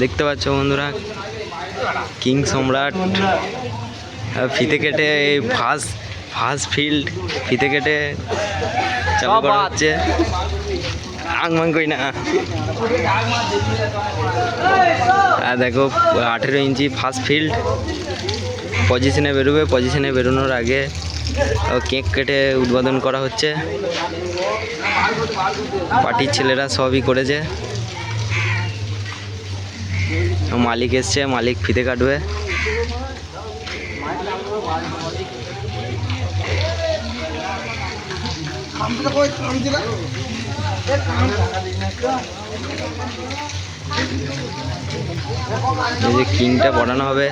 দেখতে পাচ্ছ বন্ধুরা, কিং সম্রাট ফিতে কেটে এই ফার্স্ট ফিল্ড ফিতে কেটে চালু করা হচ্ছে। আংমাং কই না, আর দেখো 18 ইঞ্চি ফার্স্ট ফিল্ড পজিশনে বেরোবে। পজিশনে বেরোনোর আগে কেক কেটে উদ্বোধন করা হচ্ছে। পার্টির ছেলেরা সবই করেছে। মালিক এসছে, মালিক ফিতে কাটবে। এই যে কিংটা পড়ানো হবে।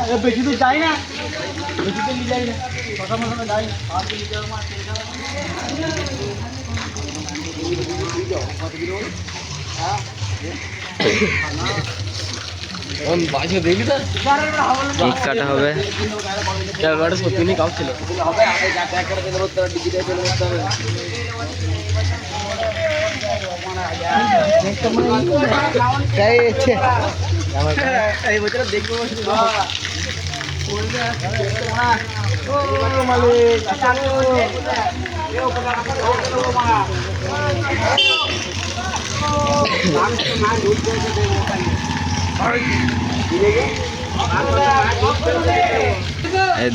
কেক কাটা হবে।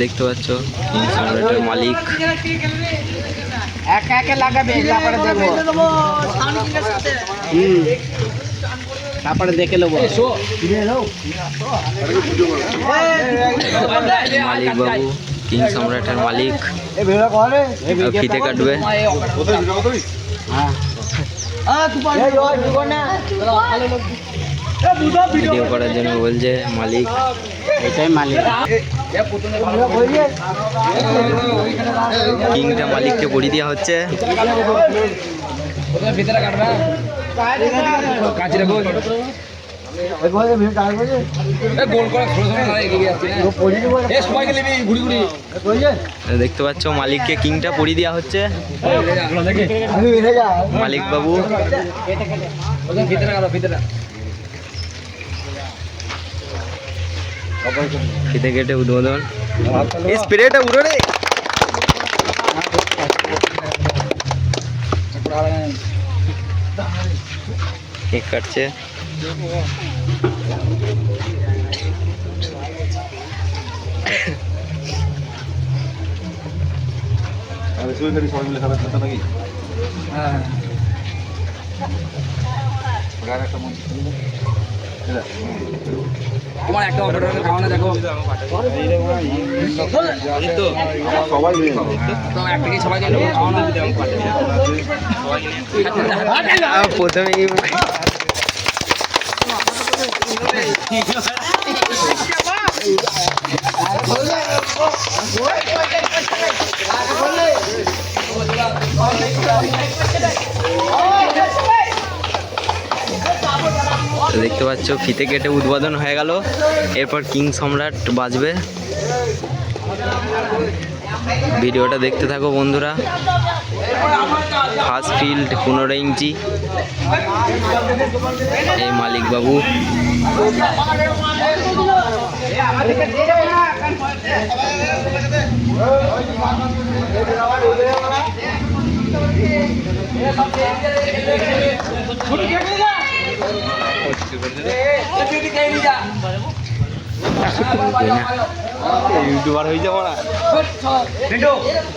দেখতে পাচ্ছ কিং সম্রাটের মালিক। তারপরে দেখে নেবো মালিক বাবু, কিং সম্রাটের মালিক ফিতে কাটবে। ভিডিও করার জন্য বলছে মালিক। এটাই মালিক। কিংটা মালিককে পরিয়ে দেওয়া হচ্ছে। দেখতে পাচ্ছ মালিককে কিংটা পরিয়ে দেওয়া হচ্ছে। মালিক বাবু ফিতে কেটে উদ্বোধন। স্প্রেটা উড়ো রে। কেক কাটছে। তোমার একটা অর্ডার খাওয়ানো দেখো সবাই প্রথমে দেখতে পাচ্ছ ফিতে কেটে উদ্বোধন হয়ে গেল। এরপর কিং সম্রাট বাজবে। ভিডিওটা দেখতে থাকো বন্ধুরা। ফার্স্ট ফিল্ড 15 ইঞ্চি। এই মালিক বাবু। ইউটিউবার হয়ে যাবো না,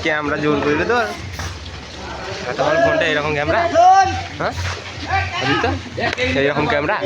ক্যামেরা জোর করবে তো। তোমার ফোনটা এরকম ক্যামেরা, হ্যাঁ এইরকম ক্যামেরা।